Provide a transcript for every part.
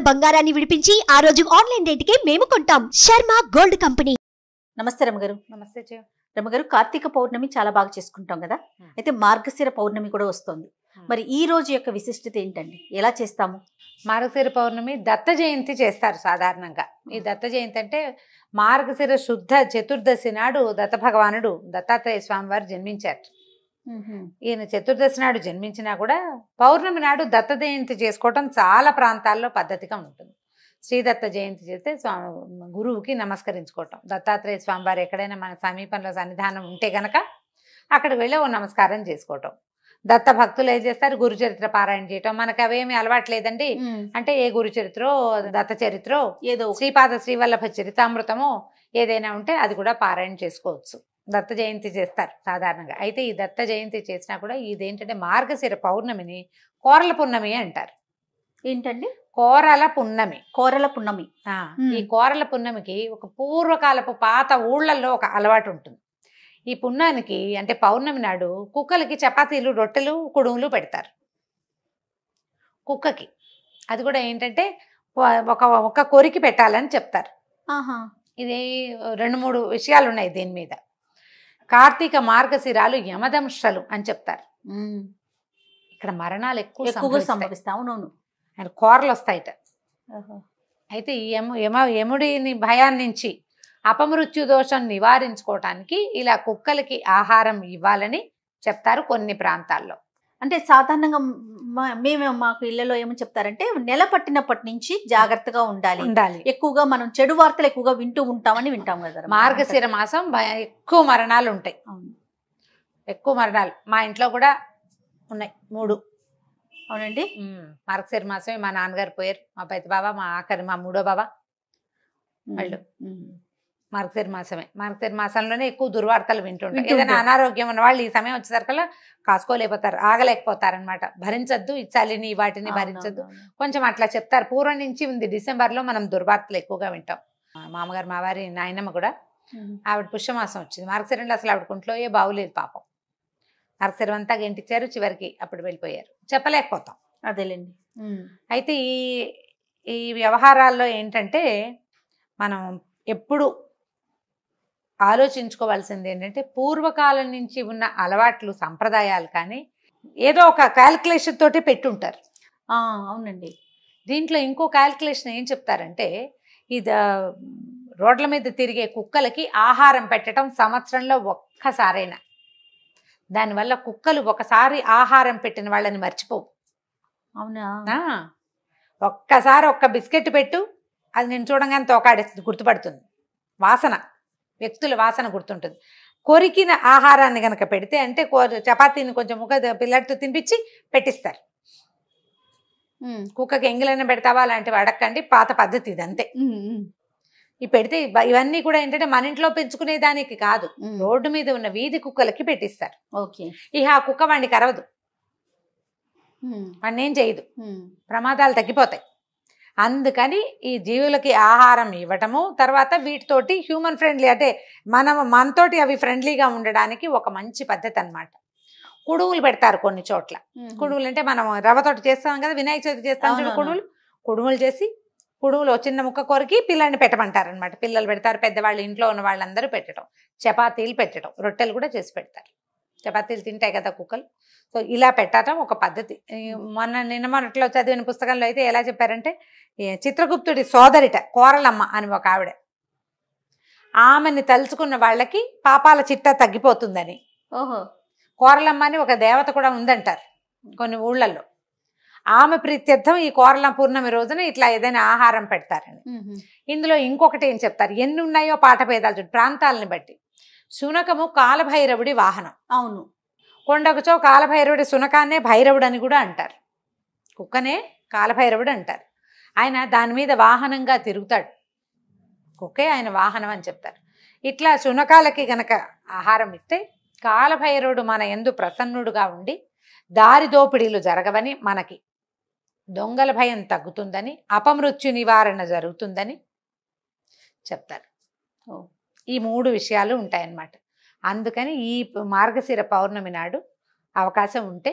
బంగారాన్ని విడిపించి ఆ రోజు ఆన్లైన్ రేటుకే మేము కొంటాం. Sharma gold company. నమస్తే రమగారు. నమస్తే జయ. రమగారు, కార్తీక పౌర్ణమి చాలా బాగా చేసుకుంటాం కదా, అయితే మార్గశిర పౌర్ణమి కూడా వస్తుంది. మరి ఈ రోజు యొక్క విశిష్టత ఏంటండి? ఎలా చేస్తాము? మార్గశిర పౌర్ణమి దత్త జయంతి చేస్తారు సాధారణంగా. ఈ దత్త జయంతి అంటే మార్గశిర శుద్ధ చతుర్దశి నాడు దత్త భగవానుడు దత్తాత్రేయ స్వామి వారు జన్మించారు. ఈయన చతుర్దశి నాడు జన్మించినా కూడా పౌర్ణమి నాడు దత్త జయంతి చేసుకోవటం చాలా ప్రాంతాల్లో పద్ధతిగా ఉంటుంది. శ్రీదత్త జయంతి చేస్తే స్వామి గురువుకి నమస్కరించుకోవటం. దత్తాత్రేయ స్వామి వారు ఎక్కడైనా మన సమీపంలో సన్నిధానం ఉంటే గనక అక్కడికి వెళ్ళి ఓ నమస్కారం చేసుకోవటం. దత్త భక్తులు ఏం చేస్తారు, గురు చరిత్ర పారాయణ చేయటం. మనకు అవేమి అలవాట్లేదండి. అంటే ఏ గురు చరిత్రో దత్త చరిత్రో ఏదో శ్రీపాద శ్రీవల్లభ చరితామృతమో ఏదైనా ఉంటే అది కూడా పారాయణ చేసుకోవచ్చు. దత్త జయంతి చేస్తారు సాధారణంగా. అయితే ఈ దత్త జయంతి చేసినా కూడా ఇదేంటంటే మార్గశిర పౌర్ణమిని కోరల పున్నమి అంటారు. ఏంటండి? కోరల పున్నమి. కోరల పున్నమి. ఈ కోరల పున్నమికి ఒక పూర్వకాలపు పాత ఊళ్ళల్లో ఒక అలవాటు ఉంటుంది. ఈ పున్నానికి అంటే పౌర్ణమి నాడు కుక్కలకి చపాతీలు రొట్టెలు కుడుములు పెడతారు కుక్కకి. అది కూడా ఏంటంటే ఒక కొరికి పెట్టాలని చెప్తారు. ఇది 2-3 విషయాలు ఉన్నాయి దీని మీద. కార్తీక మార్గశిరాలు యమదంశలు అని చెప్తారు. ఇక్కడ మరణాలు ఎక్కువగా సంభవిస్తావు. ఆయన కోరలు వస్తాయిట. అయితే ఈ యముడిని భయాన్ని నుంచి అపమృత్యు దోషం నివారించుకోవటానికి ఇలా కుక్కలకి ఆహారం ఇవ్వాలని చెప్తారు కొన్ని ప్రాంతాల్లో. అంటే సాధారణంగా మాకు ఇళ్లలో ఏమని చెప్తారంటే నెల పట్టినప్పటి నుంచి జాగ్రత్తగా ఉండాలి. ఎక్కువగా మనం చెడు వార్తలు ఎక్కువగా వింటాం కదా. మార్గశిర మాసం ఎక్కువ మరణాలు ఉంటాయి. ఎక్కువ మరణాలు మా ఇంట్లో కూడా ఉన్నాయి 3. అవునండి. మార్గశిర మాసమే మా నాన్నగారు పోయారు, మా పెద్ద బాబా, మా ఆఖరి మా 3వ బాబా వాళ్ళు. మార్గశిర మాసమే. మార్గశిర మాసంలోనే ఎక్కువ దుర్వార్తలు వింటుంటారు. ఏదైనా అనారోగ్యం ఉన్న వాళ్ళు ఈ సమయం వచ్చేసరికల్లా కాసుకోలేకపోతారు, ఆగలేకపోతారనమాట. భరించద్దు ఈ చలిని వాటిని భరించద్దు కొంచెం అట్లా చెప్తారు. పూర్వం నుంచి ఉంది. డిసెంబర్లో మనం దుర్వార్తలు ఎక్కువగా వింటాం. మామగారు మా వారి నాయనమ్మ కూడా ఆవిడ పుష్యమాసం వచ్చింది. మార్గశిరంలో అసలు ఆవిడ కుంట్లో బాగులేదు పాపం. మార్గశిరం అంతా గెంటిచ్చారు, చివరికి అప్పుడు వెళ్ళిపోయారు. చెప్పలేకపోతాం. అదేలేండి. అయితే ఈ వ్యవహారాల్లో ఏంటంటే మనం ఎప్పుడు ఆలోచించుకోవాల్సింది ఏంటంటే పూర్వకాలం నుంచి ఉన్న అలవాట్లు సంప్రదాయాలు కానీ ఏదో ఒక క్యాల్కులేషన్ తోటి పెట్టుంటారు. అవునండి. దీంట్లో ఇంకో క్యాల్కులేషన్ ఏం చెప్తారంటే ఇది రోడ్ల మీద తిరిగే కుక్కలకి ఆహారం పెట్టడం సంవత్సరంలో ఒక్కసారైనా. దానివల్ల కుక్కలు ఒకసారి ఆహారం పెట్టిన వాళ్ళని మర్చిపోవు. అవునా? ఒక్కసారి ఒక్క బిస్కెట్ పెట్టు, అది నేను చూడంగానే తోకాడేస్తుంది, గుర్తుపడుతుంది. వాసన, వ్యక్తుల వాసన గుర్తుంటుంది. కొరికిన ఆహారాన్ని కనుక పెడితే అంటే చపాతీని కొంచెం పిల్లడితో తినిపించి పెట్టిస్తారు. కుక్కకి ఎంగిలైనా పెడతావా అలాంటివి అడగండి, పాత పద్ధతి ఇదంతే. ఈ పెడితే ఇవన్నీ కూడా ఏంటంటే మన ఇంట్లో పెంచుకునే దానికి కాదు, రోడ్డు మీద ఉన్న వీధి కుక్కలకి పెట్టిస్తారు. ఇక ఆ కుక్క వాడిని కరవదు, వాడిని ఏం చేయదు, ప్రమాదాలు తగ్గిపోతాయి. అందుకని ఈ జీవులకి ఆహారం ఇవ్వటము, తర్వాత వీటితోటి హ్యూమన్ ఫ్రెండ్లీ అంటే మనతోటి అవి ఫ్రెండ్లీగా ఉండడానికి ఒక మంచి పద్ధతి అన్నమాట. కుడుములు పెడతారు కొన్ని చోట్ల. కుడుములు అంటే మనం రవ్వతోటి చేస్తాం కదా, వినాయక చవితి చేస్తాం చూడు, కుడుములు చేసి కుడుములు చిన్న ముక్క కొరికి పిల్లల్ని పెట్టమంటారు అనమాట. పిల్లలు పెడతారు, పెద్దవాళ్ళు ఇంట్లో ఉన్న వాళ్ళందరూ పెట్టడం, చపాతీలు పెట్టడం, రొట్టెలు కూడా చేసి పెడతారు. చపాతీలు తింటాయి కదా కుక్కలు. సో ఇలా పెట్టడం ఒక పద్ధతి. మొన్నట్లో చదివిన పుస్తకంలో అయితే ఎలా చెప్పారంటే చిత్రగుప్తుడి సోదరిట కోరలమ్మ అని ఒక ఆవిడ, ఆమెని తలుచుకున్న వాళ్ళకి పాపాల చిట్టా తగ్గిపోతుందని. కోరలమ్మ అని ఒక దేవత కూడా ఉందంటారు కొన్ని ఊళ్ళల్లో. ఆమె ప్రీత్యర్థం ఈ కోరల పూర్ణమి రోజున ఇట్లా ఏదైనా ఆహారం పెడతారని. ఇందులో ఇంకొకటి ఏం చెప్తారు, ఎన్ని ఉన్నాయో పాఠభేదాలు చూడు ప్రాంతాలని బట్టి. శునకము కాలభైరవుడి వాహనం. అవును. కొండకుచో కాలభైరవుడి శునకాన్నే భైరవుడు అని కూడా అంటారు. కుక్కనే కాలభైరవుడు అంటారు. ఆయన దాని మీద వాహనంగా తిరుగుతాడు, కుక్కే ఆయన వాహనం అని చెప్తారు. ఇట్లా శునకాలకి గనక ఆహారం ఇస్తే కాలభైరవుడు మన యందు ప్రసన్నుడుగా ఉండి దారి దోపిడీలు జరగవని, మనకి దొంగల భయం తగ్గుతుందని, అపమృత్యు నివారణ జరుగుతుందని చెప్తారు. ఈ 3 విషయాలు ఉంటాయన్నమాట. అందుకని ఈ మార్గశిర పౌర్ణమి నాడు అవకాశం ఉంటే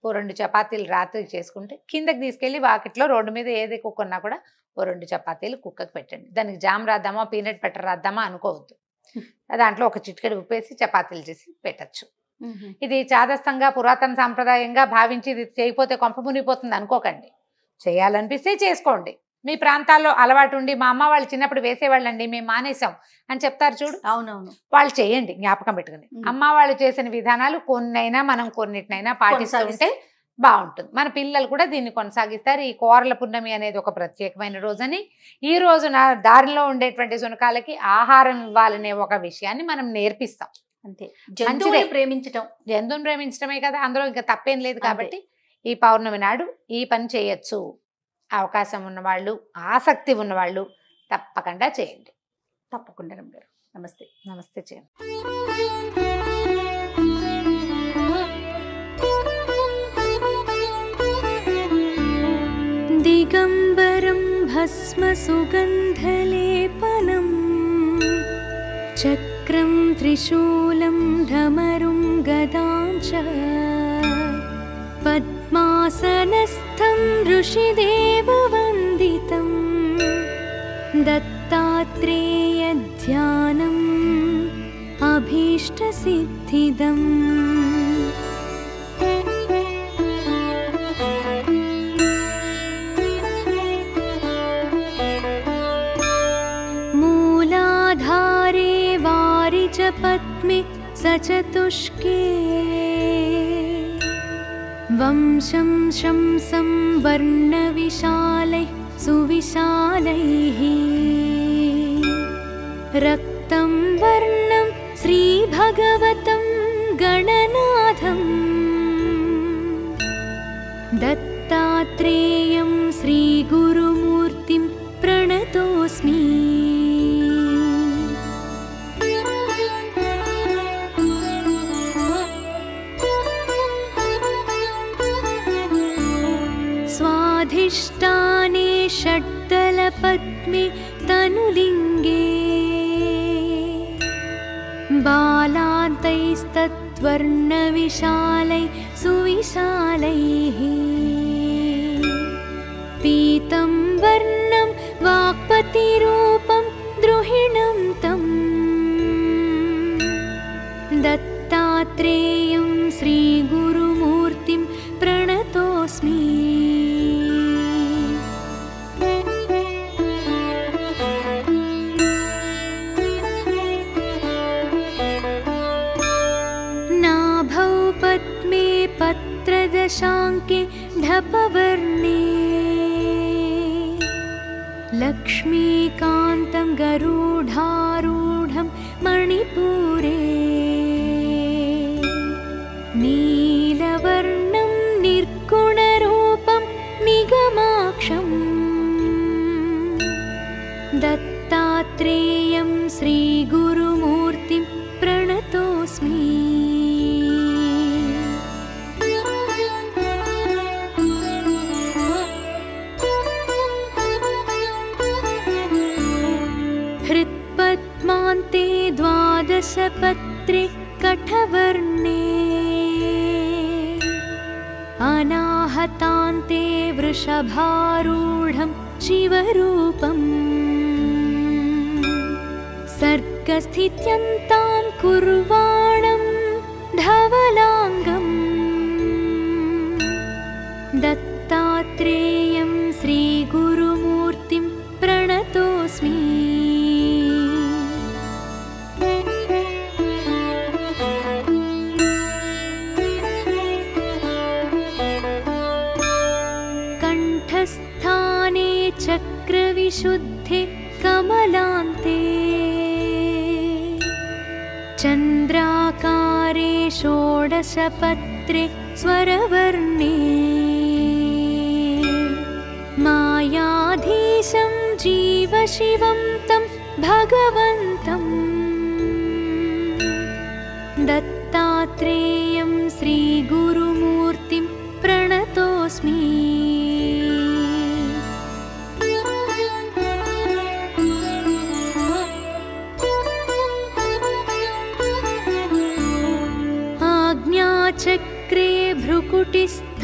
ఓ 2 చపాతీలు రాత్రి చేసుకుంటే కిందకి తీసుకెళ్ళి వాకిట్లో రోడ్డు మీద ఏది కుక్క ఉన్నా కూడా ఓ 2 చపాతీలు కుక్కకి పెట్టండి. దానికి జామ్ రాద్దామా పీనట్ బటర్ రాద్దామా అనుకోవద్దు. దాంట్లో ఒక చిటికెడు ఉప్పేసి చపాతీలు చేసి పెట్టచ్చు. ఇది చాదస్తంగా పురాతన సాంప్రదాయంగా భావించి ఇది చేయకపోతే కొంప మునిగిపోతుంది అనుకోకండి. చేయాలనిపిస్తే చేసుకోండి. మీ ప్రాంతాల్లో అలవాటు ఉండి మా అమ్మ వాళ్ళు చిన్నప్పుడు వేసేవాళ్ళండి మేము మానేసాం అని చెప్తారు చూడు, అవునవును, వాళ్ళు చేయండి జ్ఞాపకం పెట్టుకుని. అమ్మ వాళ్ళు చేసిన విధానాలు కొన్నైనా మనం కొన్నిటినైనా పాటిస్తుంటే బాగుంటుంది. మన పిల్లలు కూడా దీన్ని కొనసాగిస్తారు. ఈ కోరల పున్నమి అనేది ఒక ప్రత్యేకమైన రోజని, ఈ రోజున దారిలో ఉండేటువంటి శునకాలకి ఆహారం ఇవ్వాలనే ఒక విషయాన్ని మనం నేర్పిస్తాం. అంతే, జంతువుని ప్రేమించటం, జంతువుని ప్రేమించడమే కదా, అందులో ఇంకా తప్పేం లేదు. కాబట్టి ఈ పౌర్ణమి నాడు ఈ పని చేయొచ్చు. అవకాశం ఉన్నవాళ్ళు, ఆసక్తి ఉన్నవాళ్ళు తప్పకుండా చేయండి. తప్పకుండా రమ్మగారు. నమస్తే. నమస్తే చేయండి. దిగంబరం భస్మ సుగంధలేపనం చక్రం త్రిశూలం ఢమరుం గదాం చ పద్మాసనస్థం ఋషిదేవవందితం దత్తాత్రేయ ధ్యానం అభీష్టసిద్ధిదం. మూలాధారే వారిచ పద్మే సచతుష్కే వంశం శంసం వర్ణవిశాలైః సువిశాలైః రక్తం వర్ణం శ్రీభగవతం గణనాథం దత్తాత్రేయం శ్రీగురుమూర్తిం ప్రణతోస్మి. స్వాధిష్టానే షడ్దళపద్మే తనులింగే బాలాంతైస్తద్వర్ణవిశాలై సువిశాలైః పీతం వర్ణం వాక్పతిరూపం ద్రుహిణం తం దత్తాత్రేయం శ్రీగురుమూర్తిం ప్రణతోస్మి. నాభౌ పద్మే పత్రదశాంకే ఢపవర్ణే లక్ష్మీకాంతం గరుడారూఢం మణిపూరే నీలవర్ణం నిర్గుణరూపం నిగమాక్షం దత్తాత్రేయం శ్రీగురుమూర్తిం ప్రణతోస్మి. హృత్పద్మాంతే ద్వాదశపత్రే కఠవర్ణే అనాహతాంతే వృషభారూఢం శివరూపం సర్గస్థిత్యంతాం కుర్వాణం ధవలాంగం దత్తాత్రేయం శ్రీగురుమూర్తిం ప్రణతోస్మి. కంఠస్థానే చక్రవిశుద్ధే కమలాంతే చంద్రాకారే షోడశపత్రే స్వరవర్ణే మాయాధీశం జీవశివం తం భగవంతం దత్తాత్రేయం శ్రీగురుమూర్తిం ప్రణతోస్మి. ఆజ్ఞాచక్రే భ్రుకుటిస్థ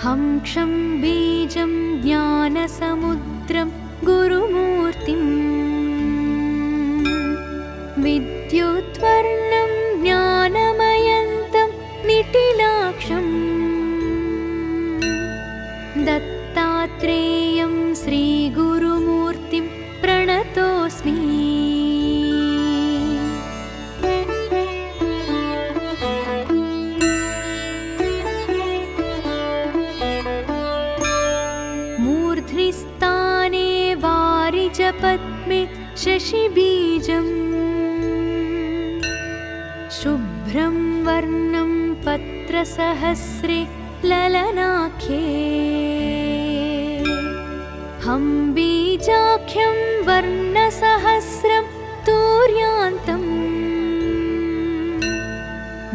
हंक्षं बीजं ज्ञानसमुद्रं गुरुमूर्तिम् विद्युद्वर्णं ज्ञानमयन्तं निटिलाक्षम् दत्तात्रेयं श्रीगुरुमूर्तिं प्रणतोऽस्मि। मूर्ध्निस्थाने वारिजपद्मे शशिबीजम् शुभ्रं वर्णं पत्रसहस्रे ललनाख्ये हंबीजाख्यं वर्णसहस्रं तूर्यान्तम्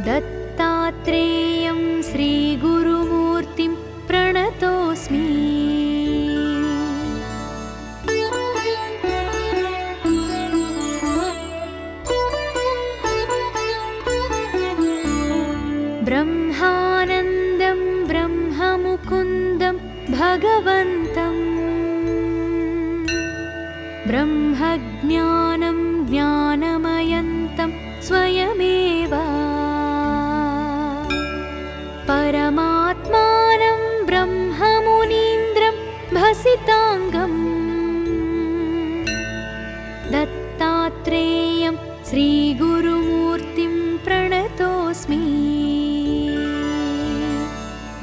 दत्तात्रेयं श्रीगुरुमूर्तिं प्रणतोऽस्मि। ब्रह्मानन्दं ब्रह्ममुकुन्दं भगवन्तं ब्रह्मज्ञानं ज्ञानमयन्तं स्वयमेव परमात्मानं ब्रह्ममुनीन्द्रं भसिताङ्गम् दत्तात्रेयं श्रीगुरुमूर्तिं प्रणतोऽस्मि।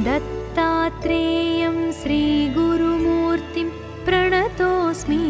दत्तात्रेयं श्रीगुरुमूर्तिं प्रणतोऽस्मि।